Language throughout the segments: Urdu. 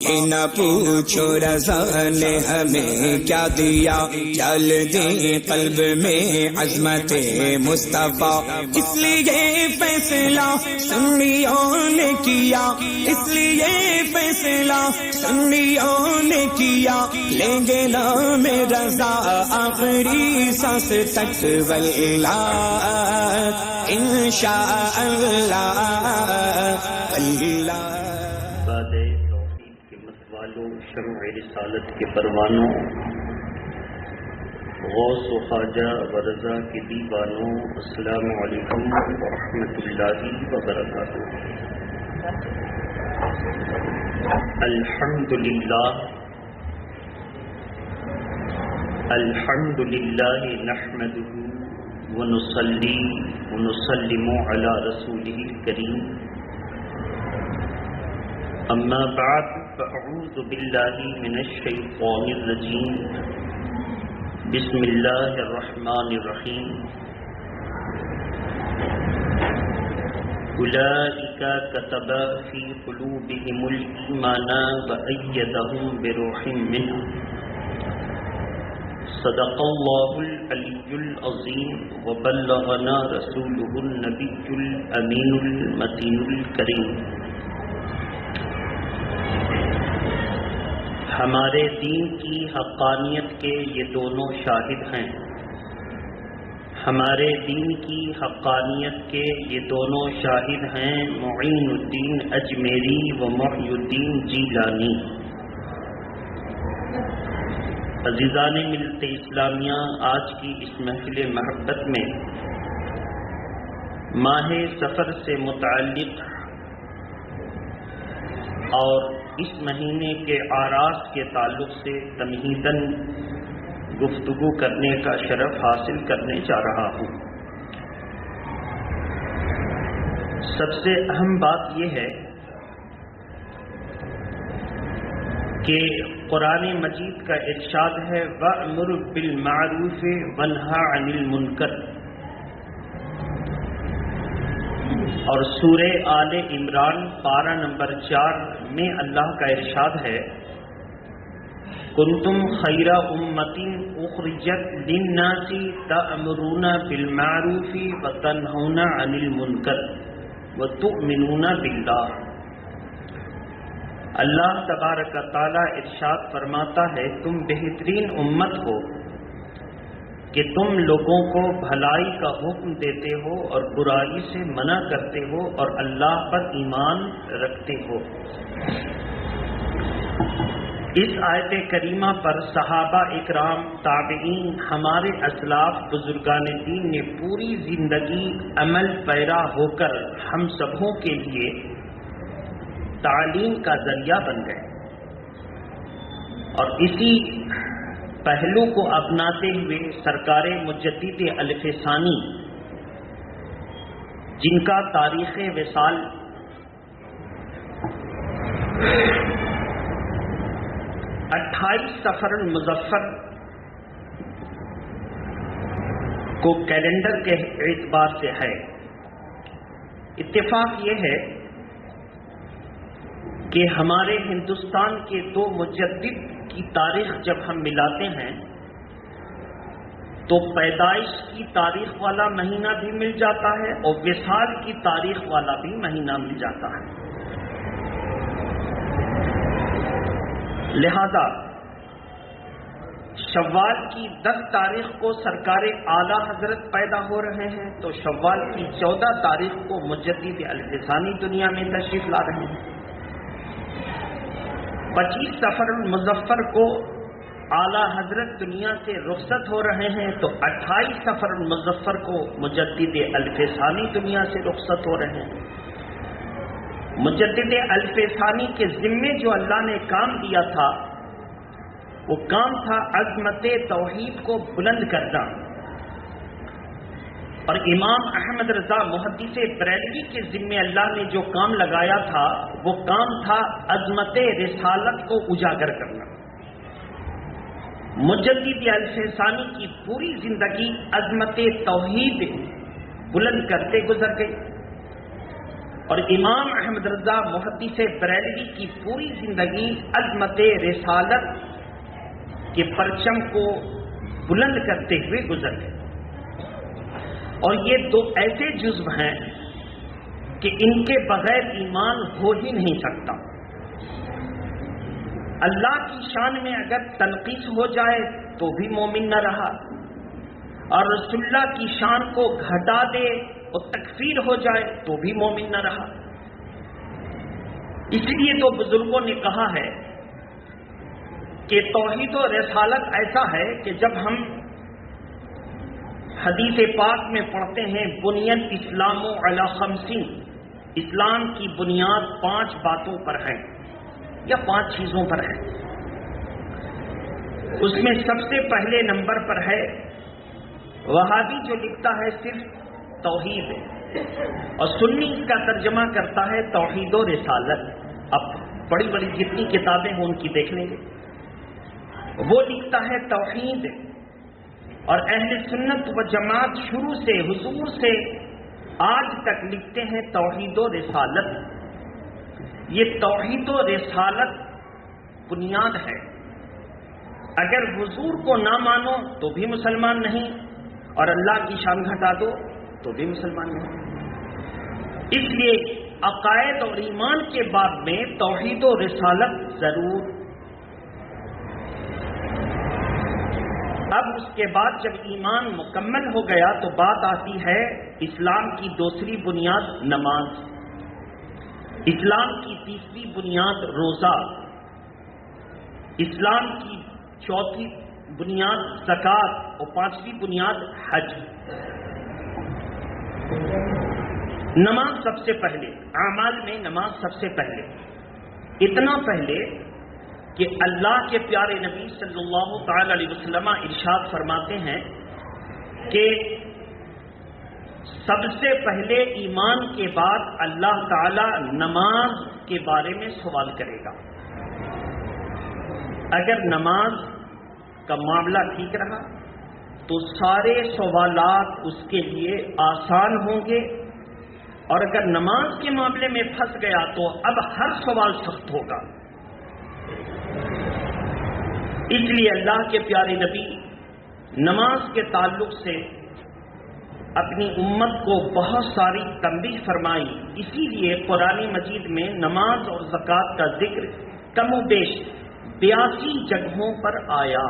یہ نہ پوچھو رضا نے ہمیں کیا دیا، چل دیں قلب میں عظمت مصطفیٰ، اس لیے فیصلہ سنیوں نے کیا، اس لیے فیصلہ سنیوں نے کیا، لیں گے نام رضا آخری سانس تک واللہ انشاء اللہ اللہ۔ شمع رسالت کے پروانوں، غوث و خواجہ و رضا کے دیوانوں، السلام علیکم ورحمۃ اللہ وبرکاتہ۔ الحمد للہ نحمده ونصلی ونسلم علی رسولہ الکریم، اما بعد فاعوذ باللہ من الشیطان الرجیم، بسم اللہ الرحمن الرحیم۔ اولئک کتب فی قلوبہم الایمان وأیدہم بروح منہ، صدق اللہ العلی العظیم وبلغنا رسولہ النبی الامین المتین الکریم۔ ہمارے دین کی حقانیت کے یہ دونوں شاہد ہیں، ہمارے دین کی حقانیت کے یہ دونوں شاہد ہیں، معین الدین اجمیری و محی الدین جیلانی۔ عزیزان ملت اسلامیہ، آج کی اس محفل محبت میں ماہ سفر سے متعلق اور اس مہینے کے آراز کے تعلق سے تمہیداً گفتگو کرنے کا شرف حاصل کرنے جا رہا ہوں۔ سب سے اہم بات یہ ہے کہ قرآن مجید کا ارشاد ہے وَأْمُرْ بِالْمَعْرُوفِ وَانْهَ عَنِ الْمُنْكَرِ، اور سورہ آل عمران پارہ نمبر 4 میں اللہ کا ارشاد ہے کنتم خیر امۃ اخرجت للناس تأمرون بالمعروف وتنہون عن المنکر وتؤمنون باللہ۔ اللہ تبارک و تعالی ارشاد فرماتا ہے تم بہترین امت ہو کہ تم لوگوں کو بھلائی کا حکم دیتے ہو اور برائی سے منع کرتے ہو اور اللہ پر ایمان رکھتے ہو۔ اس آیت کریمہ پر صحابہ اکرام، تابعین، ہمارے اسلاف بزرگان دین نے پوری زندگی عمل پیرا ہو کر ہم سبوں کے لیے تعلیم کا ذریعہ بن گئے، اور اسی پہلو کو اپناتے ہوئے سرکار مجدد الف ثانی، جن کا تاریخ وصال 28 صفر المظفر کو کیلنڈر کے اعتبار سے ہے۔ اتفاق یہ ہے کہ ہمارے ہندوستان کے دو مجدد کی تاریخ جب ہم ملاتے ہیں تو پیدائش کی تاریخ والا مہینہ بھی مل جاتا ہے اور وصال کی تاریخ والا بھی مہینہ مل جاتا ہے۔ لہذا شوال کی 10 تاریخ کو سرکار اعلیٰ حضرت پیدا ہو رہے ہیں تو شوال کی 14 تاریخ کو مجدد الف ثانی دنیا میں تشریف لا رہے ہیں۔ 25 صفر المظفر کو اعلیٰ حضرت دنیا سے رخصت ہو رہے ہیں تو 28 صفر المظفر کو مجدد الف ثانی دنیا سے رخصت ہو رہے ہیں۔ مجدد الف ثانی کے ذمے جو اللہ نے کام دیا تھا وہ کام تھا عظمت توحید کو بلند کرنا، اور امام احمد رضا محدث بریلوی کے ذمے اللہ نے جو کام لگایا تھا وہ کام تھا عظمت رسالت کو اجاگر کرنا۔ مجدد الف ثانی کی پوری زندگی عظمت توحید بلند کرتے گزر گئی۔ اور امام احمد رضا محدث بریلوی کی پوری زندگی عظمت رسالت کے پرچم کو بلند کرتے ہوئے گزر گئے، اور یہ دو ایسے جزو ہیں کہ ان کے بغیر ایمان ہو ہی نہیں سکتا۔ اللہ کی شان میں اگر تنقیص ہو جائے تو بھی مومن نہ رہا، اور رسول اللہ کی شان کو گھٹا دے اور تکفیر ہو جائے تو بھی مومن نہ رہا۔ اس لیے تو بزرگوں نے کہا ہے کہ توحید و رسالت ایسا ہے کہ جب ہم حدیث پاک میں پڑھتے ہیں بنی الاسلام علی خمسین، اسلام کی بنیاد 5 باتوں پر ہے یا 5 چیزوں پر ہے، اس میں سب سے پہلے نمبر پر ہے، وہابی جو لکھتا ہے صرف توحید ہے، اور سنی اس کا ترجمہ کرتا ہے توحید و رسالت۔ اب بڑی بڑی جتنی کتابیں ہیں ان کی دیکھ لیں گے، وہ لکھتا ہے توحید، اور اہل سنت و جماعت شروع سے حضور سے آج تک لکھتے ہیں توحید و رسالت۔ یہ توحید و رسالت بنیاد ہے، اگر حضور کو نہ مانو تو بھی مسلمان نہیں، اور اللہ کی شان گھٹا دو تو بھی مسلمان نہیں۔ اس لیے عقائد اور ایمان کے بعد میں توحید و رسالت ضرور۔ اب اس کے بعد جب ایمان مکمل ہو گیا تو بات آتی ہے اسلام کی دوسری بنیاد نماز، اسلام کی تیسری بنیاد روزہ، اسلام کی چوتھی بنیاد زکوٰۃ اور 5ویں بنیاد حج۔ نماز سب سے پہلے، اعمال میں نماز سب سے پہلے، اتنا پہلے کہ اللہ کے پیارے نبی صلی اللہ تعالی علیہ وسلم ارشاد فرماتے ہیں کہ سب سے پہلے ایمان کے بعد اللہ تعالی نماز کے بارے میں سوال کرے گا۔ اگر نماز کا معاملہ ٹھیک رہا تو سارے سوالات اس کے لیے آسان ہوں گے، اور اگر نماز کے معاملے میں پھنس گیا تو اب ہر سوال سخت ہوگا۔ اس لیے اللہ کے پیارے نبی نماز کے تعلق سے اپنی امت کو بہت ساری تنبیہ فرمائی، اسی لیے قرآن مجید میں نماز اور زکوٰۃ کا ذکر کم و بیش 82 جگہوں پر آیا۔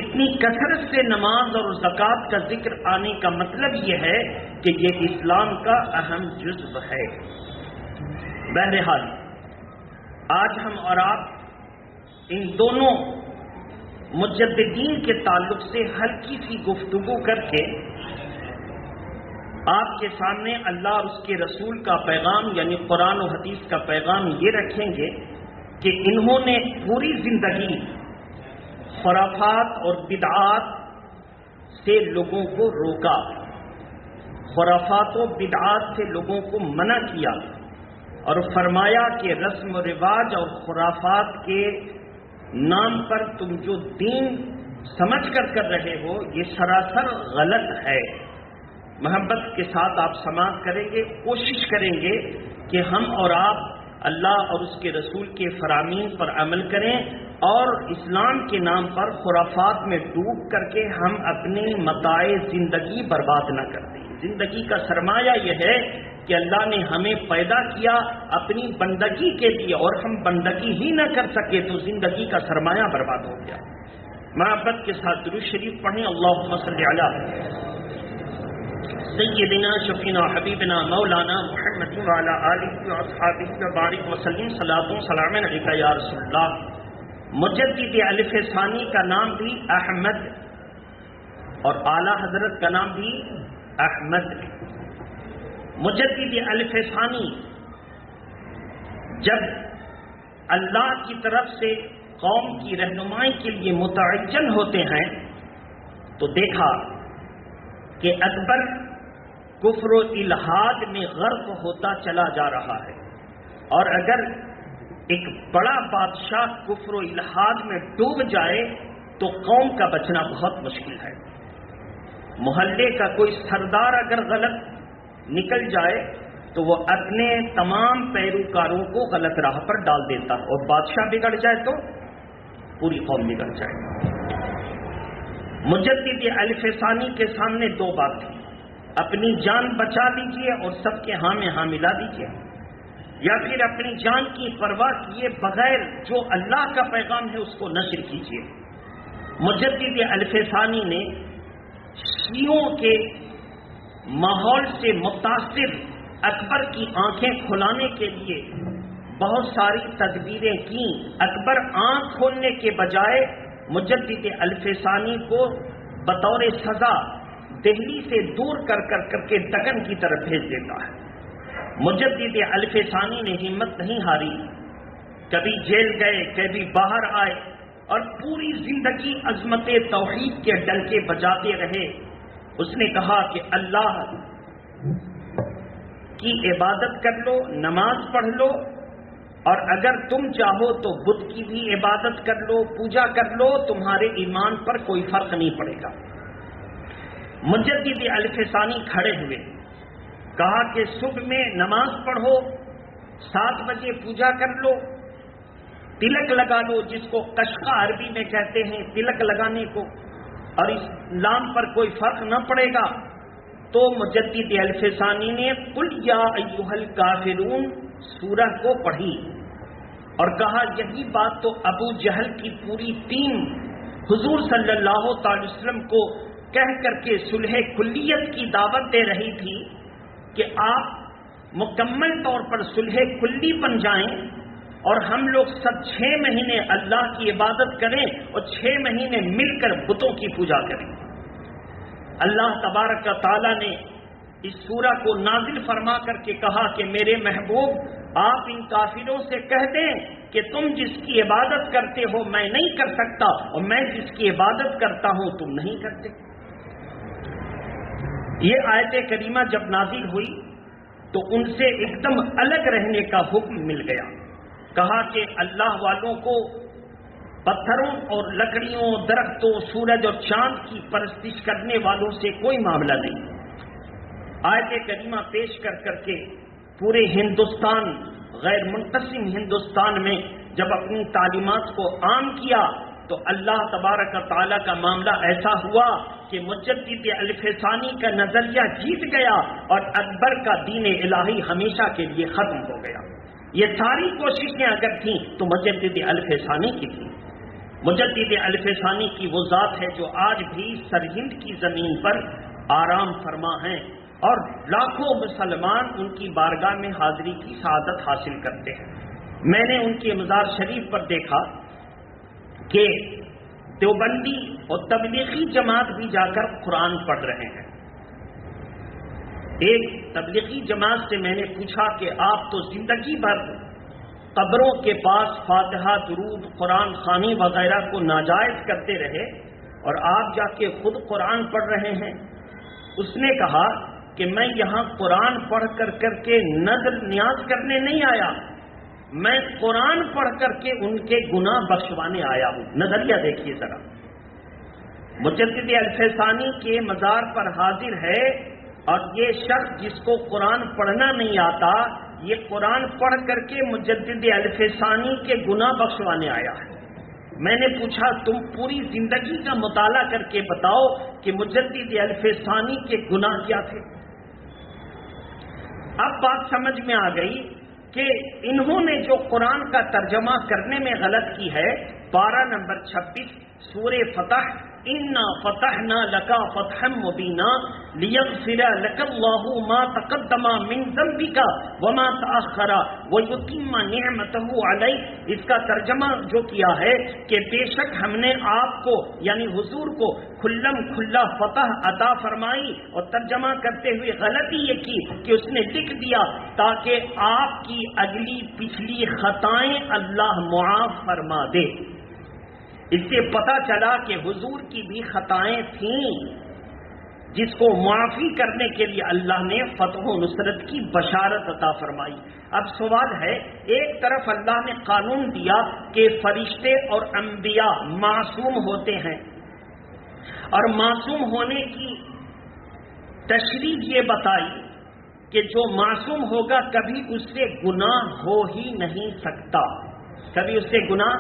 اتنی کثرت سے نماز اور زکوٰۃ کا ذکر آنے کا مطلب یہ ہے کہ یہ اسلام کا اہم جزو ہے۔ بہرحال آج ہم اور آپ ان دونوں مجددین کے تعلق سے ہلکی سی گفتگو کر کے آپ کے سامنے اللہ اور اس کے رسول کا پیغام یعنی قرآن و حدیث کا پیغام یہ رکھیں گے کہ انہوں نے پوری زندگی خرافات اور بدعات سے لوگوں کو روکا، خرافات و بدعات سے لوگوں کو منع کیا، اور فرمایا کہ رسم و رواج اور خرافات کے نام پر تم جو دین سمجھ کر رہے ہو یہ سراسر غلط ہے۔ محبت کے ساتھ آپ سماعت کریں گے، کوشش کریں گے کہ ہم اور آپ اللہ اور اس کے رسول کے فرامین پر عمل کریں، اور اسلام کے نام پر خرافات میں ڈوب کر کے ہم اپنی متاع زندگی برباد نہ کر دیں۔ زندگی کا سرمایہ یہ ہے کہ اللہ نے ہمیں پیدا کیا اپنی بندگی کے لیے، اور ہم بندگی ہی نہ کر سکے تو زندگی کا سرمایہ برباد ہو گیا۔ محبت کے ساتھ درود شریف پڑھیں، اللہم صلی علی سیدنا شفینا حبیبنا مولانا محمد وعلی آلہ واصحابہ وبارک وسلم۔ صلاۃ و سلام علیک یا رسول اللہ۔ مجدد الف ثانی کا نام بھی احمد اور اعلیٰ حضرت کا نام بھی احمد۔ مجدد الف ثانی جب اللہ کی طرف سے قوم کی رہنمائی کے لیے متعجل ہوتے ہیں تو دیکھا کہ اکبر کفر و الحاد میں غرق ہوتا چلا جا رہا ہے، اور اگر ایک بڑا بادشاہ کفر و الحاد میں ڈوب جائے تو قوم کا بچنا بہت مشکل ہے۔ محلے کا کوئی سردار اگر غلط نکل جائے تو وہ اپنے تمام پیروکاروں کو غلط راہ پر ڈال دیتا ہے، اور بادشاہ بگڑ جائے تو پوری قوم بگڑ جائے۔ مجدد الف ثانی کے سامنے دو بات تھی، اپنی جان بچا لیجئے اور سب کے ہاں میں ہاں ملا دیجئے، یا پھر اپنی جان کی پرواہ کیے بغیر جو اللہ کا پیغام ہے اس کو نشر کیجئے۔ مجدد الف ثانی نے شیعوں کے ماحول سے متاثر اکبر کی آنکھیں کھلانے کے لیے بہت ساری تدبیریں کی۔ اکبر آنکھ کھولنے کے بجائے مجدد الف ثانی کو بطور سزا دہلی سے دور کر کے دکن کی طرف بھیج دیتا ہے۔ مجدد الف ثانی نے ہمت نہیں ہاری، کبھی جیل گئے، کبھی باہر آئے، اور پوری زندگی عظمت توحید کے ڈنکے بجاتے رہے۔ اس نے کہا کہ اللہ کی عبادت کر لو، نماز پڑھ لو، اور اگر تم چاہو تو بت کی بھی عبادت کر لو، پوجا کر لو، تمہارے ایمان پر کوئی فرق نہیں پڑے گا۔ مجدد الف ثانی کھڑے ہوئے، کہا کہ صبح میں نماز پڑھو، 7 بجے پوجا کر لو، تلک لگا لو، جس کو کشقہ عربی میں کہتے ہیں تلک لگانے کو، اور اسلام پر کوئی فرق نہ پڑے گا۔ تو مجدد الف ثانی نے قل یا ایھا الکافرون سورہ کو پڑھی اور کہا یہی بات تو ابو جہل کی پوری ٹیم حضور صلی اللہ تعالی وسلم کو کہہ کر کے صلح کلیت کی دعوت دے رہی تھی کہ آپ مکمل طور پر صلح کلی بن جائیں اور ہم لوگ سب 6 مہینے اللہ کی عبادت کریں اور 6 مہینے مل کر بتوں کی پوجا کریں۔ اللہ تبارک و تعالی نے اس سورہ کو نازل فرما کر کے کہا کہ میرے محبوب آپ ان کافروں سے کہہ دیں کہ تم جس کی عبادت کرتے ہو میں نہیں کر سکتا، اور میں جس کی عبادت کرتا ہوں تم نہیں کرتے۔ یہ آیت کریمہ جب نازل ہوئی تو ان سے ایک دم الگ رہنے کا حکم مل گیا۔ کہا کہ اللہ والوں کو پتھروں اور لکڑیوں، درختوں، سورج اور چاند کی پرستش کرنے والوں سے کوئی معاملہ نہیں۔ آیت کریمہ پیش کر کے پورے ہندوستان، غیر منقسم ہندوستان میں جب اپنی تعلیمات کو عام کیا تو اللہ تبارک و تعالیٰ کا معاملہ ایسا ہوا کہ مجدد الف ثانی کا نظریہ جیت گیا اور اکبر کا دین الہی ہمیشہ کے لیے ختم ہو گیا۔ یہ ساری کوششیں اگر تھیں تو مجدد الف ثانی کی تھیں۔ مجدد الف ثانی کی وہ ذات ہے جو آج بھی سرہند کی زمین پر آرام فرما ہیں اور لاکھوں مسلمان ان کی بارگاہ میں حاضری کی سعادت حاصل کرتے ہیں۔ میں نے ان کے مزار شریف پر دیکھا کہ دیوبندی اور تبلیغی جماعت بھی جا کر قرآن پڑھ رہے ہیں۔ ایک تبلیغی جماعت سے میں نے پوچھا کہ آپ تو زندگی بھر قبروں کے پاس فاتحہ، درود، قرآن خوانی وغیرہ کو ناجائز کرتے رہے اور آپ جا کے خود قرآن پڑھ رہے ہیں۔ اس نے کہا کہ میں یہاں قرآن پڑھ کر کے نظر نیاز کرنے نہیں آیا، میں قرآن پڑھ کر کے ان کے گناہ بخشوانے آیا ہوں۔ نظریہ دیکھیے ذرا، مجدد الف ثانی کے مزار پر حاضر ہے اور یہ شخص جس کو قرآن پڑھنا نہیں آتا یہ قرآن پڑھ کر کے مجدد الف ثانی کے گناہ بخشوانے آیا ہے۔ میں نے پوچھا تم پوری زندگی کا مطالعہ کر کے بتاؤ کہ مجدد الف ثانی کے گناہ کیا تھے۔ اب بات سمجھ میں آ گئی کہ انہوں نے جو قرآن کا ترجمہ کرنے میں غلط کی ہے، پارہ نمبر 26 سورہ فتح، اِنَّا فَتَحْنَا لَكَ فَتْحًا مُبِينًا لِيَغْفِرَ لَكَ اللَّهُ مَا تَقَدَّمَ مِنْ ذَنبِكَ وَمَا تَأَخَّرَ وَيُتِمَّ نِعْمَتَهُ عَلَيْكَ، اس کا ترجمہ جو کیا ہے کہ بے شک ہم نے آپ کو یعنی حضور کو کھلم کھلا فتح عطا فرمائی، اور ترجمہ کرتے ہوئے غلطی یہ کی کہ اس نے لکھ دیا تاکہ آپ کی اگلی پچھلی خطائیں اللہ معاف فرما دے۔ اس سے پتہ چلا کہ حضور کی بھی خطائیں تھیں جس کو معافی کرنے کے لیے اللہ نے فتح و نصرت کی بشارت عطا فرمائی۔ اب سوال ہے، ایک طرف اللہ نے قانون دیا کہ فرشتے اور انبیاء معصوم ہوتے ہیں اور معصوم ہونے کی تشریح یہ بتائی کہ جو معصوم ہوگا کبھی اس سے گناہ ہو ہی نہیں سکتا، کبھی اس سے گناہ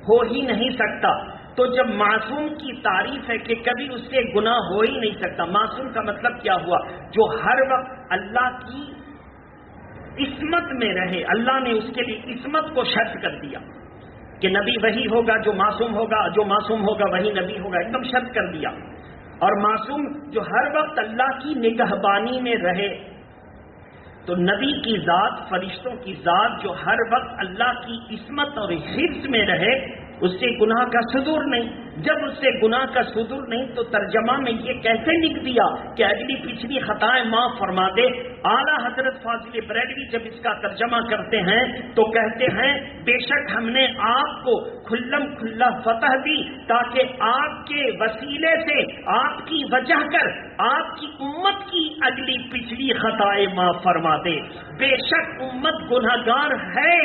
ہو ہی نہیں سکتا۔ تو جب معصوم کی تعریف ہے کہ کبھی اس سے گناہ ہو ہی نہیں سکتا، معصوم کا مطلب کیا ہوا؟ جو ہر وقت اللہ کی عصمت میں رہے۔ اللہ نے اس کے لیے عصمت کو شرط کر دیا کہ نبی وہی ہوگا جو معصوم ہوگا، جو معصوم ہوگا وہی نبی ہوگا، ایک دم شرط کر دیا۔ اور معصوم جو ہر وقت اللہ کی نگہبانی میں رہے، تو نبی کی ذات، فرشتوں کی ذات جو ہر وقت اللہ کی عصمت اور حفظ میں رہے، اس سے گناہ کا صدور نہیں۔ جب اس سے گناہ کا صدور نہیں تو ترجمہ میں یہ کیسے لکھ دیا کہ اگلی پچھلی خطائیں معاف فرما دے؟ اعلیٰ حضرت فاضل بریلوی جب اس کا ترجمہ کرتے ہیں تو کہتے ہیں بے شک ہم نے آپ کو کھلم کھلا فتح دی تاکہ آپ کے وسیلے سے، آپ کی وجہ کر آپ کی امت کی اگلی پچھلی خطائیں معاف فرما دے۔ بے شک امت گنہگار ہے،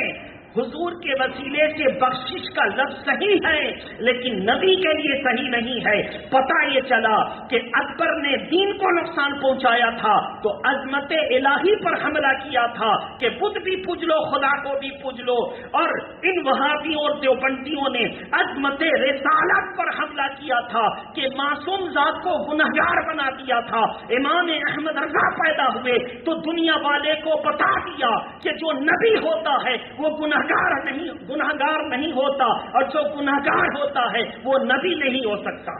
حضور کے وسیلے سے بخشش کا لفظ صحیح ہے لیکن نبی کے لیے صحیح نہیں ہے۔ پتہ یہ چلا کہ اکبر نے دین کو نقصان پہنچایا تھا تو عظمت الہی پر حملہ کیا تھا کہ بت بھی پوج لو، خدا کو بھی پوج لو، اور ان وہابیوں اور دیوبندیوں نے عظمت رسالت پر حملہ کیا تھا کہ معصوم ذات کو گنہگار بنا دیا تھا۔ امام احمد رضا پیدا ہوئے تو دنیا والے کو بتا دیا کہ جو نبی ہوتا ہے وہ گنہگار نہیں ہوتا، اور جو گنہگار ہوتا ہے وہ نبی نہیں ہو سکتا۔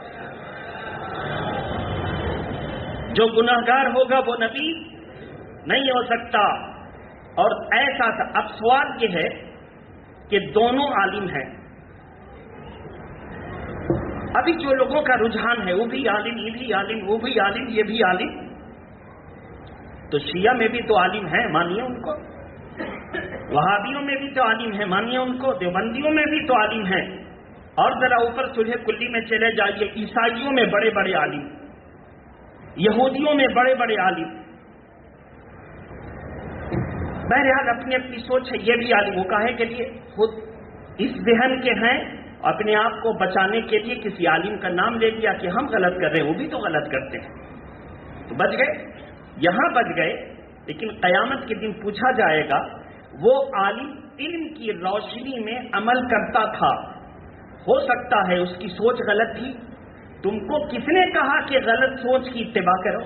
جو گنہگار ہوگا وہ نبی نہیں ہو سکتا۔ اور ایسا تھا۔ اب سوال یہ ہے کہ دونوں عالم ہیں۔ ابھی جو لوگوں کا رجحان ہے وہ بھی عالم، یہ بھی عالم، وہ بھی عالم، یہ بھی عالم، تو شیعہ میں بھی تو عالم ہیں، مانیے ان کو، وہابیوں میں بھی تو عالم ہیں، مانیے ان کو، دیوبندیوں میں بھی تو عالم ہیں، اور ذرا اوپر سلح کلی میں چلے جائیے، عیسائیوں میں بڑے بڑے عالم، یہودیوں میں بڑے بڑے عالم۔ بہرحال اپنی اپنی سوچ ہے، یہ بھی عالم وہ کاہے کے لیے خود اس ذہن کے ہیں، اپنے آپ کو بچانے کے لیے کسی عالم کا نام لے لیا کہ ہم غلط کر رہے ہیں، وہ بھی تو غلط کرتے ہیں، تو بچ گئے، یہاں بچ گئے۔ لیکن قیامت کے دن پوچھا جائے گا وہ عالم علم کی روشنی میں عمل کرتا تھا، ہو سکتا ہے اس کی سوچ غلط تھی، تم کو کس نے کہا کہ غلط سوچ کی اتباع کرو؟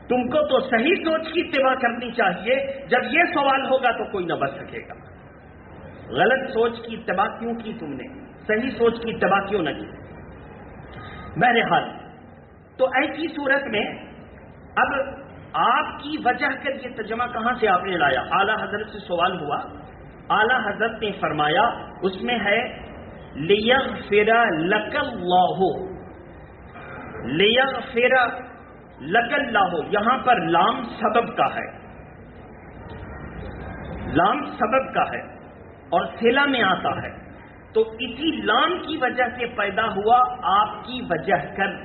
تم کو تو صحیح سوچ کی اتباع کرنی چاہیے۔ جب یہ سوال ہوگا تو کوئی نہ بچ سکے گا۔ غلط سوچ کی اتباع کیوں کی تم نے؟ صحیح سوچ کی اتباع کیوں نہ کی؟ بہرحال تو ایسی صورت میں اب آپ کی وجہ کر یہ ترجمہ کہاں سے آپ نے لایا؟ اعلیٰ حضرت سے سوال ہوا، اعلیٰ حضرت نے فرمایا اس میں ہے لیغفر لک اللہ، لیغفر لک اللہ، یہاں پر لام سبب کا ہے، لام سبب کا ہے اور صلہ میں آتا ہے، تو اسی لام کی وجہ سے پیدا ہوا آپ کی وجہ کر،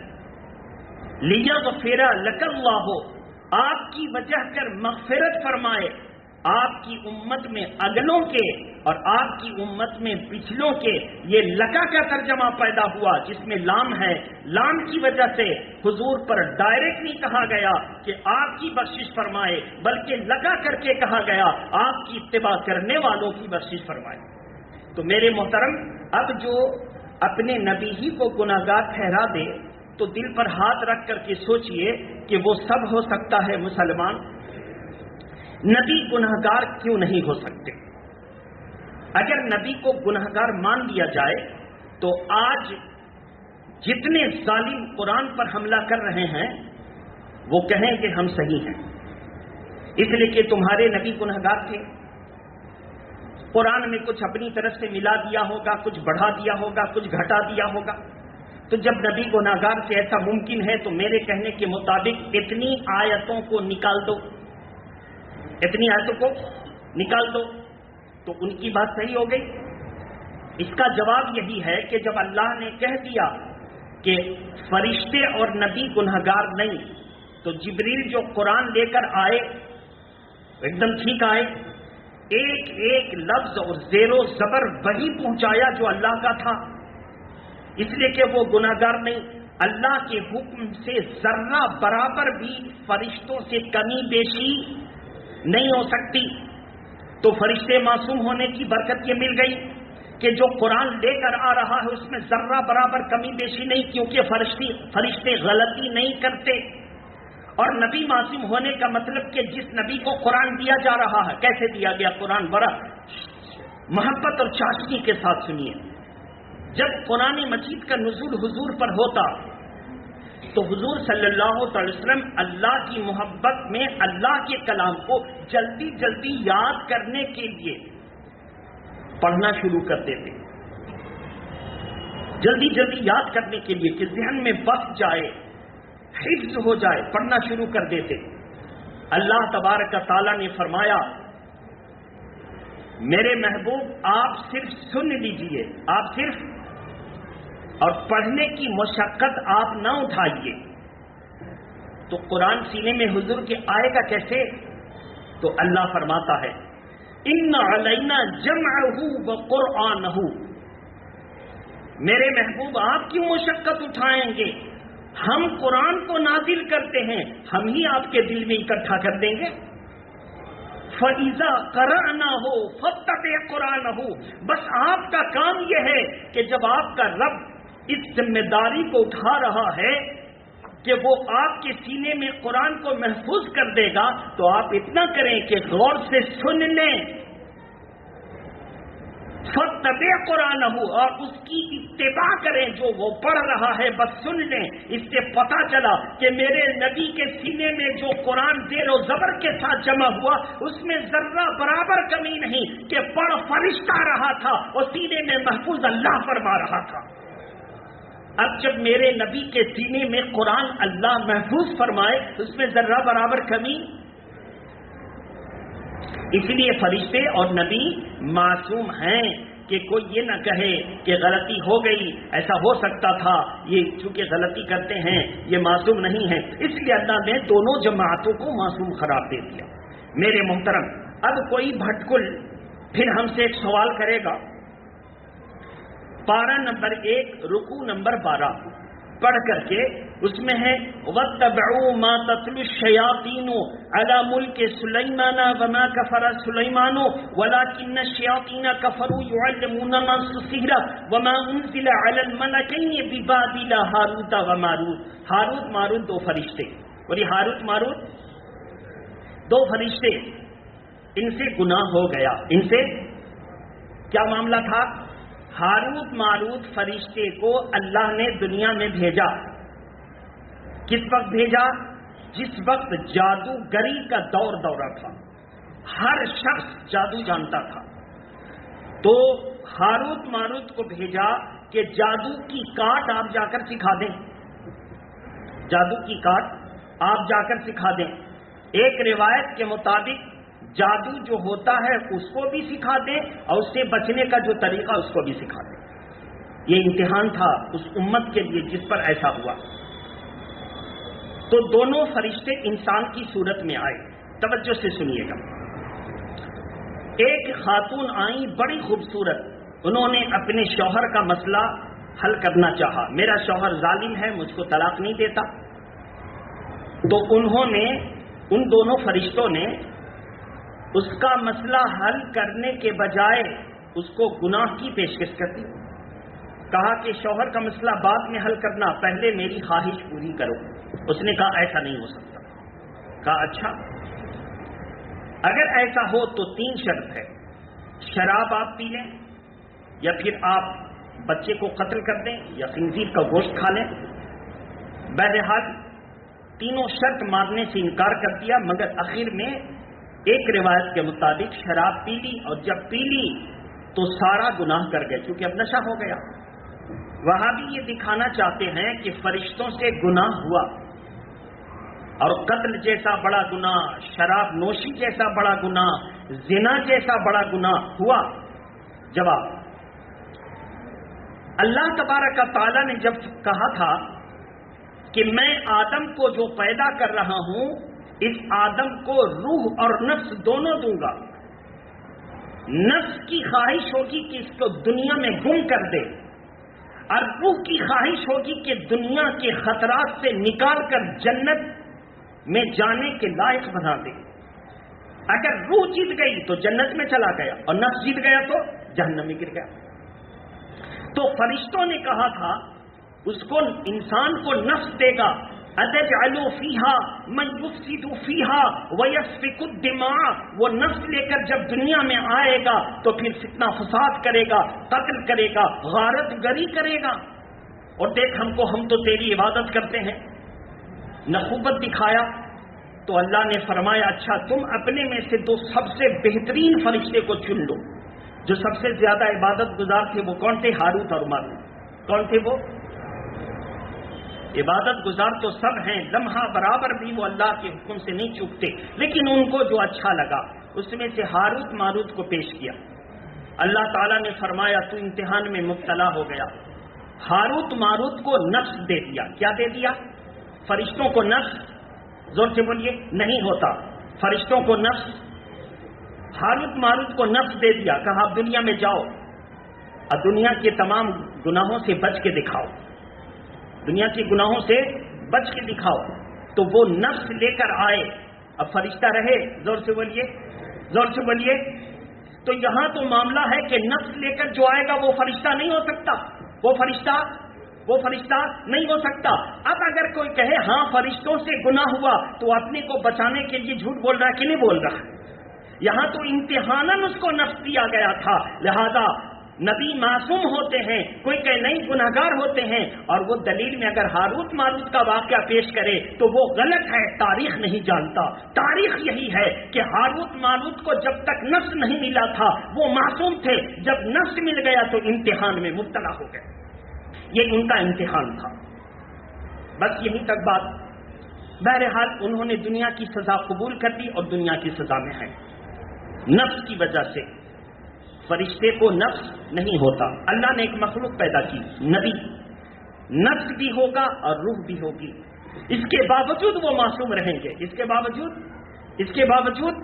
لیغفر لک اللہ، آپ کی وجہ کر مغفرت فرمائے آپ کی امت میں اگلوں کے اور آپ کی امت میں پچھلوں کے۔ یہ لکا کا ترجمہ پیدا ہوا جس میں لام ہے، لام کی وجہ سے حضور پر ڈائریکٹ نہیں کہا گیا کہ آپ کی بخشش فرمائے، بلکہ لکا کر کے کہا گیا آپ کی اتباع کرنے والوں کی بخشش فرمائے۔ تو میرے محترم، اب جو اپنے نبی ہی کو گناہگار ٹھہرا دے تو دل پر ہاتھ رکھ کر کے سوچئے کہ وہ سب ہو سکتا ہے مسلمان؟ نبی گناہگار کیوں نہیں ہو سکتے؟ اگر نبی کو گناہگار مان لیا جائے تو آج جتنے ظالم قرآن پر حملہ کر رہے ہیں وہ کہیں کہ ہم صحیح ہیں، اس لیے کہ تمہارے نبی گناہگار تھے، قرآن میں کچھ اپنی طرف سے ملا دیا ہوگا، کچھ بڑھا دیا ہوگا، کچھ گھٹا دیا ہوگا۔ تو جب نبی گناہگار سے ایسا ممکن ہے تو میرے کہنے کے مطابق اتنی آیتوں کو نکال دو، اتنی آیتوں کو نکال دو، تو ان کی بات صحیح ہو گئی۔ اس کا جواب یہی ہے کہ جب اللہ نے کہہ دیا کہ فرشتے اور نبی گناہگار نہیں، تو جبریل جو قرآن لے کر آئے ایک دم ٹھیک آئے، ایک ایک لفظ اور زیر و زبر وہی پہنچایا جو اللہ کا تھا، اس لیے کہ وہ گناہگار نہیں۔ اللہ کے حکم سے ذرہ برابر بھی فرشتوں سے کمی بیشی نہیں ہو سکتی. تو فرشتے معصوم ہونے کی برکت یہ مل گئی کہ جو قرآن لے کر آ رہا ہے اس میں ذرہ برابر کمی بیشی نہیں، کیونکہ فرشتے غلطی نہیں کرتے. اور نبی معصوم ہونے کا مطلب کہ جس نبی کو قرآن دیا جا رہا ہے، کیسے دیا گیا قرآن؟ بڑا محبت اور چاشنی کے ساتھ سنیے. جب قرآن مجید کا نزول حضور پر ہوتا تو حضور صلی اللہ علیہ وسلم اللہ کی محبت میں اللہ کے کلام کو جلدی جلدی یاد کرنے کے لیے پڑھنا شروع کر دیتے. جلدی جلدی یاد کرنے کے لیے کہ ذہن میں بس جائے، حفظ ہو جائے، پڑھنا شروع کر دیتے. اللہ تبارک تعالیٰ نے فرمایا میرے محبوب آپ صرف سن لیجئے، آپ صرف، اور پڑھنے کی مشقت آپ نہ اٹھائیے. تو قرآن سینے میں حضور کے آئے گا کیسے؟ تو اللہ فرماتا ہے ان علینا جمعہ وقرآنہ. میرے محبوب آپ کیوں مشقت اٹھائیں گے؟ ہم قرآن کو نازل کرتے ہیں، ہم ہی آپ کے دل میں اکٹھا کر دیں گے. فَإِذَا قَرَأْنَاهُ فَاتَّبِعْ قُرْآنَهُ. بس آپ کا کام یہ ہے کہ جب آپ کا رب اس ذمہ داری کو اٹھا رہا ہے کہ وہ آپ کے سینے میں قرآن کو محفوظ کر دے گا تو آپ اتنا کریں کہ غور سے سن لیں. فَاتَّبِعْ قُرْآنَهُ. اور اس کی اتباع کریں، جو وہ پڑھ رہا ہے بس سن لیں. اس سے پتہ چلا کہ میرے نبی کے سینے میں جو قرآن زیر و زبر کے ساتھ جمع ہوا اس میں ذرہ برابر کمی نہیں کہ پڑھ فرشتہ رہا تھا اور سینے میں محفوظ اللہ فرما رہا تھا. اب جب میرے نبی کے سینے میں قرآن اللہ محفوظ فرمائے اس میں ذرہ برابر کمی. اس لیے فرشتے اور نبی معصوم ہیں کہ کوئی یہ نہ کہے کہ غلطی ہو گئی، ایسا ہو سکتا تھا، یہ چونکہ غلطی کرتے ہیں یہ معصوم نہیں ہے. اس لیے اللہ نے دونوں جماعتوں کو معصوم قرار دے دیا. میرے محترم، اب کوئی بھٹکل پھر ہم سے ایک سوال کرے گا. پارہ نمبر 1 رکوع نمبر 12 پڑھ کر کے اس میں ہے وَاتَّبَعُوا مَا تَتْلُو الشَّيَاطِينُ عَلَى مُلْكِ سُلَيْمَانَ وَمَا كَفَرَ سُلَيْمَانُ وَلَكِنَّ الشَّيَاطِينَ كَفَرُوا يُعَلِّمُونَ النَّاسَ السِّحْرَ وَمَا أُنزِلَ عَلَى الْمَلَكَيْنِ بِبَابِلَ هَارُوتَ وَمَارُوتَ. ہاروت ماروت دو فرشتے، اور یہ ہاروت ماروت دو فرشتے، ان سے گناہ ہو گیا. ان سے کیا معاملہ تھا؟ ہاروت ماروت فرشتے کو اللہ نے دنیا میں بھیجا. کس وقت بھیجا؟ جس وقت جادوگری کا دور دورہ تھا، ہر شخص جادو جانتا تھا. تو ہاروت ماروت کو بھیجا کہ جادو کی کاٹ آپ جا کر سکھا دیں. جادو کی کاٹ آپ جا کر سکھا دیں. ایک روایت کے مطابق جادو جو ہوتا ہے اس کو بھی سکھا دیں اور اس سے بچنے کا جو طریقہ اس کو بھی سکھا دیں. یہ امتحان تھا اس امت کے لیے جس پر ایسا ہوا. تو دونوں فرشتے انسان کی صورت میں آئے. توجہ سے سنیے گا. ایک خاتون آئیں بڑی خوبصورت، انہوں نے اپنے شوہر کا مسئلہ حل کرنا چاہا. میرا شوہر ظالم ہے، مجھ کو طلاق نہیں دیتا. تو انہوں نے، ان دونوں فرشتوں نے اس کا مسئلہ حل کرنے کے بجائے اس کو گناہ کی پیشکش کر دی. کہا کہ شوہر کا مسئلہ بعد میں حل کرنا، پہلے میری خواہش پوری کرو. اس نے کہا ایسا نہیں ہو سکتا. کہا اچھا، اگر ایسا ہو تو 3 شرط ہے. شراب آپ پی لیں، یا پھر آپ بچے کو قتل کر دیں، یا خنزیر کا گوشت کھا لیں. بہرحال تینوں شرط ماننے سے انکار کر دیا، مگر آخر میں ایک روایت کے مطابق شراب پی لی، اور جب پی لی تو سارا گناہ کر گئے کیونکہ اب نشہ ہو گیا. وہاں بھی یہ دکھانا چاہتے ہیں کہ فرشتوں سے گناہ ہوا، اور قتل جیسا بڑا گناہ، شراب نوشی جیسا بڑا گناہ، زنا جیسا بڑا گناہ ہوا. جواب، اللہ تبارک تعالیٰ نے جب کہا تھا کہ میں آدم کو جو پیدا کر رہا ہوں اس آدم کو روح اور نفس دونوں دوں گا. نفس کی خواہش ہوگی کہ اس کو دنیا میں گم کر دے، اور روح کی خواہش ہوگی کہ دنیا کے خطرات سے نکال کر جنت میں جانے کے لائق بنا دے. اگر روح جیت گئی تو جنت میں چلا گیا اور نفس جیت گیا تو جہنم میں گر گیا. تو فرشتوں نے کہا تھا اس کو انسان کو نفس دے گا. أَتَجْعَلُ فِيهَا مَنْ يُفْسِدُ فِيهَا وَيَسْفِكُ الدِّمَاءَ. وہ نفس لے کر جب دنیا میں آئے گا تو پھر فتنہ فساد کرے گا, قتل کرے گا, غارت گری کرے گا. اور دیکھ ہم تو تیری عبادت کرتے ہیں. نخوت دکھایا تو اللہ نے فرمایا اچھا تم اپنے میں سے دو سب سے بہترین فرشتے کو چن لو. جو سب سے زیادہ عبادت گزار تھے وہ کون تھے؟ ہاروت اور ماروت. کون تھے وہ؟ عبادت گزار تو سب ہیں, لمحہ برابر بھی وہ اللہ کے حکم سے نہیں چوکتے, لیکن ان کو جو اچھا لگا اس میں سے ہاروت ماروت کو پیش کیا. اللہ تعالیٰ نے فرمایا تو امتحان میں مبتلا ہو گیا. ہاروت ماروت کو نفس دے دیا. کیا دے دیا؟ فرشتوں کو نفس. زور سے بولیے. نہیں ہوتا. فرشتوں کو نفس, ہاروت ماروت کو نفس دے دیا. کہا آپ دنیا میں جاؤ اور دنیا کے تمام گناہوں سے بچ کے دکھاؤ, دنیا کے گناہوں سے بچ کے دکھاؤ. تو وہ نفس لے کر آئے. اب فرشتہ رہے. زور سے بولیے, زور سے بولیے. تو یہاں تو معاملہ ہے کہ نفس لے کر جو آئے گا وہ فرشتہ نہیں ہو سکتا. وہ فرشتہ نہیں ہو سکتا. اب اگر کوئی کہے ہاں فرشتوں سے گناہ ہوا تو اپنے کو بچانے کے لیے جھوٹ بول رہا ہے کہ نہیں بول رہا. یہاں تو امتحاناً اس کو نفس دیا گیا تھا. لہذا نبی معصوم ہوتے ہیں, کوئی کہ نہیں گناہگار ہوتے ہیں. اور وہ دلیل میں اگر ہاروت ماروت کا واقعہ پیش کرے تو وہ غلط ہے, تاریخ نہیں جانتا. تاریخ یہی ہے کہ ہاروت ماروت کو جب تک نفس نہیں ملا تھا وہ معصوم تھے. جب نفس مل گیا تو امتحان میں مبتلا ہو گئے. یہ ان کا امتحان تھا. بس یہیں تک بات. بہرحال انہوں نے دنیا کی سزا قبول کر دی اور دنیا کی سزا میں ہے. نفس کی وجہ سے فرشتے کو نفس نہیں ہوتا. اللہ نے ایک مخلوق پیدا کی, نبی. نفس بھی ہوگا اور روح بھی ہوگی. اس کے باوجود وہ معصوم رہیں گے. اس کے باوجود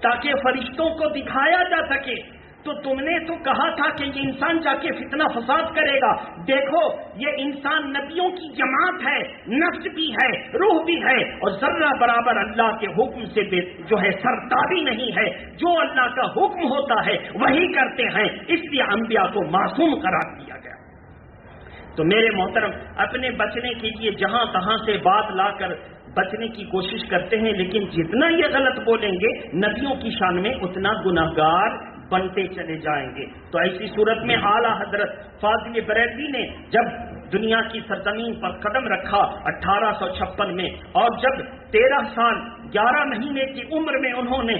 تاکہ فرشتوں کو دکھایا جا سکے. تو تم نے تو کہا تھا کہ یہ انسان جا کے فتنہ فساد کرے گا. دیکھو یہ انسان نبیوں کی جماعت ہے, نفس بھی ہے, روح بھی ہے, اور ذرہ برابر اللہ کے حکم سے جو ہے سرتابی نہیں ہے. جو اللہ کا حکم ہوتا ہے وہی کرتے ہیں. اس لیے انبیاء کو معصوم قرار دیا گیا. تو میرے محترم, اپنے بچنے کے لیے جہاں تہاں سے بات لا کر بچنے کی کوشش کرتے ہیں, لیکن جتنا یہ غلط بولیں گے نبیوں کی شان میں اتنا گناہگار بنتے چلے جائیں گے. تو ایسی صورت میں اعلیٰ حضرت فاضل بریلوی نے جب دنیا کی سرزمین پر قدم رکھا 1856 میں, اور جب 13 سال 11 مہینے کی عمر میں انہوں نے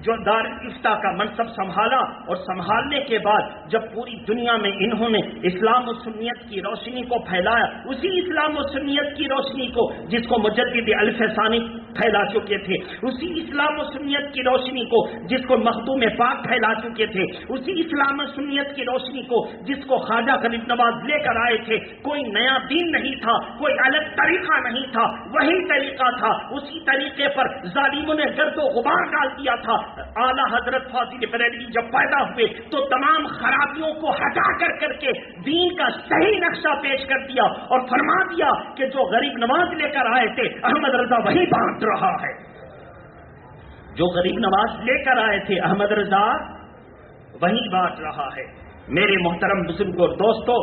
جو دارالافتاء کا منصب سنبھالا, اور سنبھالنے کے بعد جب پوری دنیا میں انہوں نے اسلام و سنیت کی روشنی کو پھیلایا, اسی اسلام و سنیت کی روشنی کو جس کو مجدد الفسانی پھیلا چکے تھے, اسی اسلام و سنیت کی روشنی کو جس کو مخدوم پاک پھیلا چکے تھے, اسی اسلام و سنیت کی روشنی کو جس کو خواجہ غریب نواز لے کر آئے تھے. کوئی نیا دین نہیں تھا, کوئی الگ طریقہ نہیں تھا, وہی طریقہ تھا. اسی طریقے پر ظالموں نے گرد و غبار ڈال دیا تھا. اعلیٰ حضرت فاضل بریلوی جب پیدا ہوئے تو تمام خرابیوں کو ہٹا کر کے دین کا صحیح نقشہ پیش کر دیا اور فرما دیا کہ جو غریب نواز لے کر آئے تھے احمد رضا وہی بانٹ رہا ہے. جو غریب نواز لے کر آئے تھے احمد رضا وہی بانٹ رہا ہے. میرے محترم بزرگوں اور دوستوں,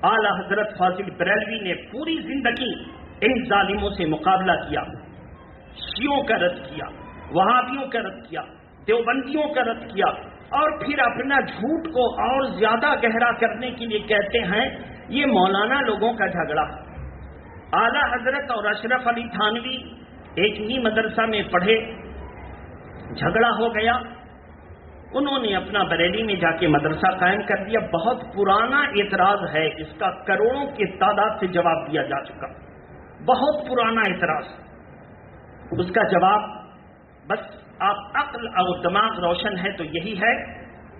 اعلیٰ حضرت فاضل بریلوی نے پوری زندگی ان ظالموں سے مقابلہ کیا. شیعوں کا رد کیا, وہابیوں کا رد کیا, دیوبندیوں کا رد کیا, اور پھر اپنا جھوٹ کو اور زیادہ گہرا کرنے کے لیے کہتے ہیں یہ مولانا لوگوں کا جھگڑا. اعلیٰ حضرت اور اشرف علی تھانوی ایک ہی مدرسہ میں پڑھے, جھگڑا ہو گیا. انہوں نے اپنا بریلی میں جا کے مدرسہ قائم کر دیا. بہت پرانا اعتراض ہے, اس کا کروڑوں کی تعداد سے جواب دیا جا چکا. بہت پرانا اعتراض. اس کا جواب بس آپ عقل اور دماغ روشن ہے تو یہی ہے.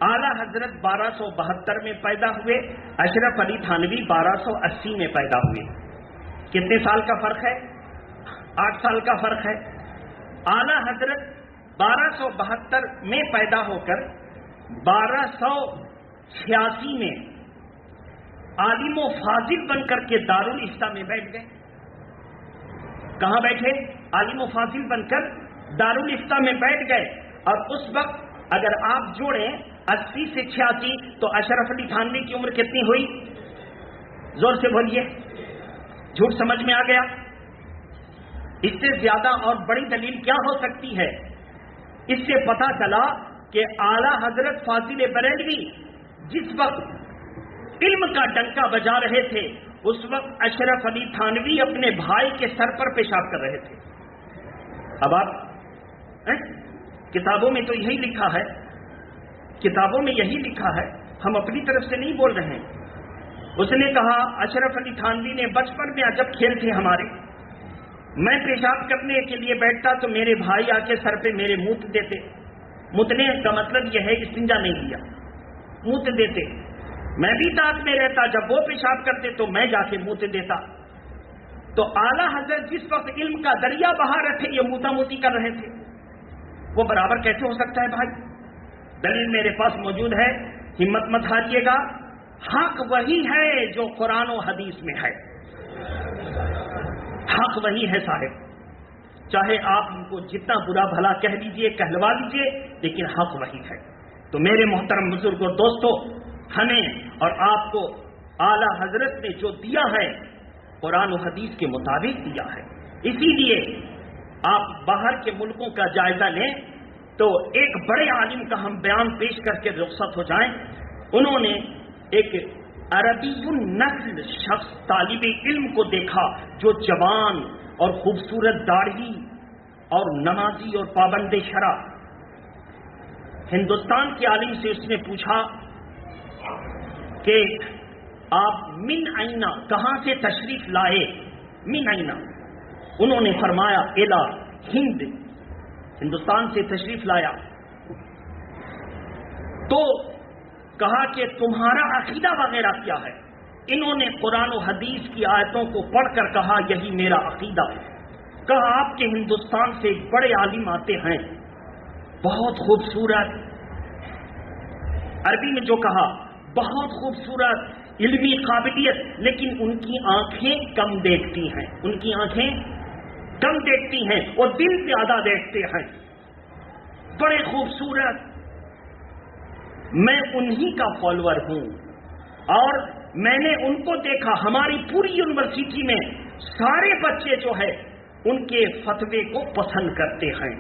اعلیٰ حضرت 1272 میں پیدا ہوئے, اشرف علی تھانوی 1280 میں پیدا ہوئے. کتنے سال کا فرق ہے؟ 8 سال کا فرق ہے. اعلیٰ حضرت 1272 میں پیدا ہو کر 1286 میں عالم و فاضل بن کر کے دارالفتہ میں بیٹھ گئے. کہاں بیٹھے؟ عالم و فاضل بن کر دارالفتہ میں بیٹھ گئے. اور اس وقت اگر آپ جوڑیں 80 سے 86 تو اشرف علی تھانوی کی عمر کتنی ہوئی؟ زور سے بولیے. جھوٹ سمجھ میں آ گیا؟ اس سے زیادہ اور بڑی دلیل کیا ہو سکتی ہے؟ اس سے پتا چلا کہ اعلی حضرت فاضل بریلوی جس وقت علم کا ڈنکا بجا رہے تھے اس وقت اشرف علی تھانوی اپنے بھائی کے سر پر پیشاب کر رہے تھے. اب آپ کتابوں میں تو یہی لکھا ہے، کتابوں میں یہی لکھا ہے، ہم اپنی طرف سے نہیں بول رہے ہیں. اس نے کہا اشرف علی تھانوی نے بچپن میں عجب کھیل تھے ہمارے، میں پیشاب کرنے کے لیے بیٹھتا تو میرے بھائی آ کے سر پہ میرے موت دیتے. متنے کا مطلب یہ ہے استنجا نہیں لیا، موت دیتے. میں بھی دانت میں رہتا، جب وہ پیشاب کرتے تو میں جا کے موت دیتا. تو اعلیٰ حضرت جس وقت علم کا دریا بہا رہے تھے یہ موتا موتی کر رہے تھے. وہ برابر کیسے ہو سکتا ہے بھائی؟ دلیل میرے پاس موجود ہے، ہمت مت ہاریے گا. حق وہی ہے جو قرآن و حدیث میں ہے، حق وہی ہے صاحب. چاہے آپ ان کو جتنا برا بھلا کہہ لیجئے، کہلوا لیجئے، لیکن حق وہی ہے. تو میرے محترم بزرگوں دوستو، ہمیں اور آپ کو اعلیٰ حضرت نے جو دیا ہے قرآن و حدیث کے مطابق دیا ہے. اسی لیے آپ باہر کے ملکوں کا جائزہ لیں تو ایک بڑے عالم کا ہم بیان پیش کر کے رخصت ہو جائیں. انہوں نے ایک عربی النسل شخص طالب علم کو دیکھا جو جوان اور خوبصورت داڑھی اور نمازی اور پابند شرع. ہندوستان کے عالم سے اس نے پوچھا کہ آپ من اینا کہاں سے تشریف لائے؟ من اینا. انہوں نے فرمایا الا ہند، ہندوستان سے تشریف لایا. تو کہا کہ تمہارا عقیدہ وغیرہ کیا ہے؟ انہوں نے قرآن و حدیث کی آیتوں کو پڑھ کر کہا یہی میرا عقیدہ ہے. کہا آپ کے ہندوستان سے ایک بڑے عالم آتے ہیں، بہت خوبصورت، عربی میں جو کہا بہت خوبصورت علمی قابلیت، لیکن ان کی آنکھیں کم دیکھتی ہیں، ان کی آنکھیں کم دیکھتی ہیں اور دل زیادہ دیکھتے ہیں. بڑے خوبصورت، میں انہی کا فالوور ہوں اور میں نے ان کو دیکھا. ہماری پوری یونیورسٹی میں سارے بچے جو ہے ان کے فتوے کو پسند کرتے ہیں.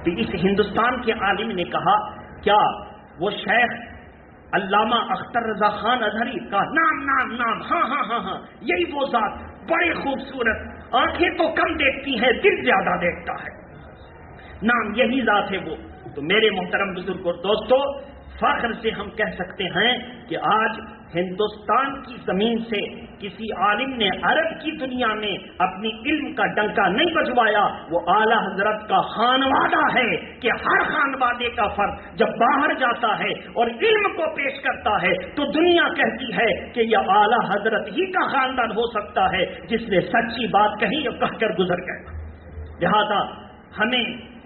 تو اس ہندوستان کے عالم نے کہا کیا وہ شیخ علامہ اختر رضا خان اظہری کا نام نام نام ہاں ہاں ہاں ہاں یہی وہ ذات، بڑے خوبصورت، آنکھیں تو کم دیکھتی ہیں دل زیادہ دیکھتا ہے، نام یہی ذات ہے وہ. تو میرے محترم بزرگ اور دوستو، فخر سے ہم کہہ سکتے ہیں کہ آج ہندوستان کی زمین سے کسی عالم نے عرب کی دنیا میں اپنی علم کا ڈنکا نہیں بجوایا. وہ اعلیٰ حضرت کا خانوادہ ہے کہ ہر خانوادے کا فرد جب باہر جاتا ہے اور علم کو پیش کرتا ہے تو دنیا کہتی ہے کہ یہ اعلیٰ حضرت ہی کا خاندان ہو سکتا ہے جس نے سچی بات کہی اور کہہ کر گزر گئے. لہذا ہمیں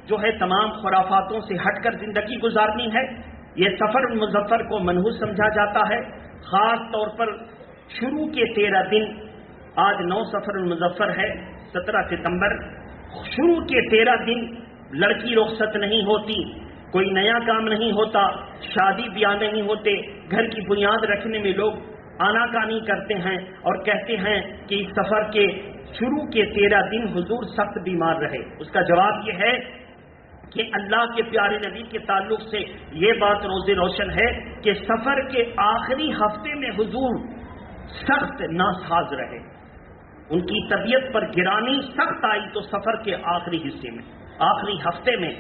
جو ہے تمام خرافاتوں سے ہٹ کر زندگی گزارنی ہے. یہ سفر المظفر کو منحوس سمجھا جاتا ہے، خاص طور پر شروع کے 13 دن. آج 9 سفر المظفر ہے، 17 ستمبر. شروع کے 13 دن لڑکی رخصت نہیں ہوتی، کوئی نیا کام نہیں ہوتا، شادی بیاہ نہیں ہوتے، گھر کی بنیاد رکھنے میں لوگ آناکانی کرتے ہیں اور کہتے ہیں کہ اس سفر کے شروع کے 13 دن حضور سخت بیمار رہے. اس کا جواب یہ ہے کہ اللہ کے پیارے نبی کے تعلق سے یہ بات روز روشن ہے کہ سفر کے آخری ہفتے میں حضور سخت ناساز رہے، ان کی طبیعت پر گرانی سخت آئی تو سفر کے آخری حصے میں، آخری ہفتے میں.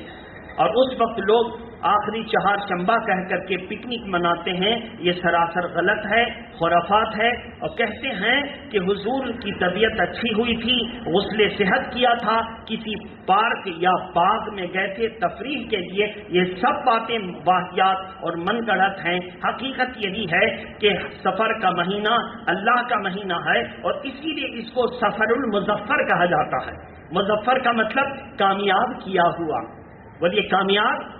اور اس وقت لوگ آخری چہار شنبہ کہہ کر کے پکنک مناتے ہیں. یہ سراسر غلط ہے، خرافات ہے. اور کہتے ہیں کہ حضور کی طبیعت اچھی ہوئی تھی، غسل صحت کیا تھا، کسی پارک یا باغ میں گئے تھے تفریح کے لیے. یہ سب باتیں واقعات اور من گڑھت ہیں. حقیقت یہی ہے کہ سفر کا مہینہ اللہ کا مہینہ ہے اور اسی لیے اس کو سفر المظفر کہا جاتا ہے. مظفر کا مطلب کامیاب کیا ہوا. بولیے کامیاب.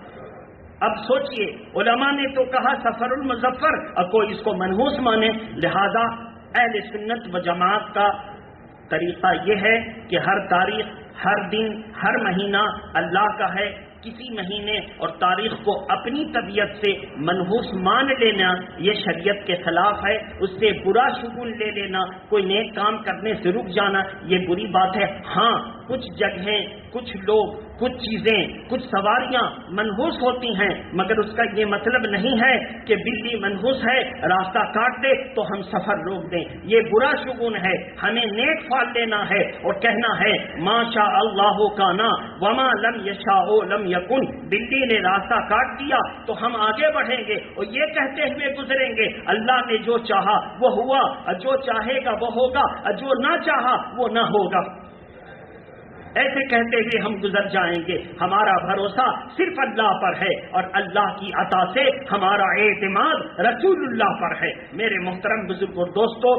اب سوچئے، علماء نے تو کہا سفر المظفر، اور کوئی اس کو منحوس مانے، لہذا اہل سنت و جماعت کا طریقہ یہ ہے کہ ہر تاریخ، ہر دن، ہر مہینہ اللہ کا ہے، کسی مہینے اور تاریخ کو اپنی طبیعت سے منحوس مان لینا یہ شریعت کے خلاف ہے، اس سے برا شگون لے لینا، کوئی نیک کام کرنے سے رک جانا یہ بری بات ہے۔ ہاں کچھ جگہیں، کچھ لوگ، کچھ چیزیں، کچھ سواریاں منحوس ہوتی ہیں، مگر اس کا یہ مطلب نہیں ہے کہ بلی منحوس ہے راستہ کاٹ دے تو ہم سفر روک دیں، یہ برا شگون ہے۔ ہمیں نیک فال لینا ہے اور کہنا ہے ما شاء اللہ کانا وما لم یشاء لم یکن، بلی نے راستہ کاٹ دیا تو ہم آگے بڑھیں گے اور یہ کہتے ہوئے گزریں گے اللہ نے جو چاہا وہ ہوا، جو چاہے گا وہ ہوگا، جو نہ چاہا وہ نہ ہوگا، ایسے کہتے ہوئے ہم گزر جائیں گے۔ ہمارا بھروسہ صرف اللہ پر ہے اور اللہ کی عطا سے ہمارا اعتماد رسول اللہ پر ہے۔ میرے محترم بزرگ اور دوستو،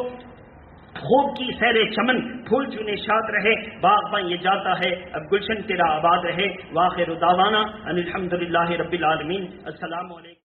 خوب کی سیر چمن، پھول چنے شاد رہے، باغ باں یہ جاتا ہے، اب گلشن تیرا آباد رہے۔ وآخر دعوانا ان الحمدللہ رب العالمین۔ السلام علیکم۔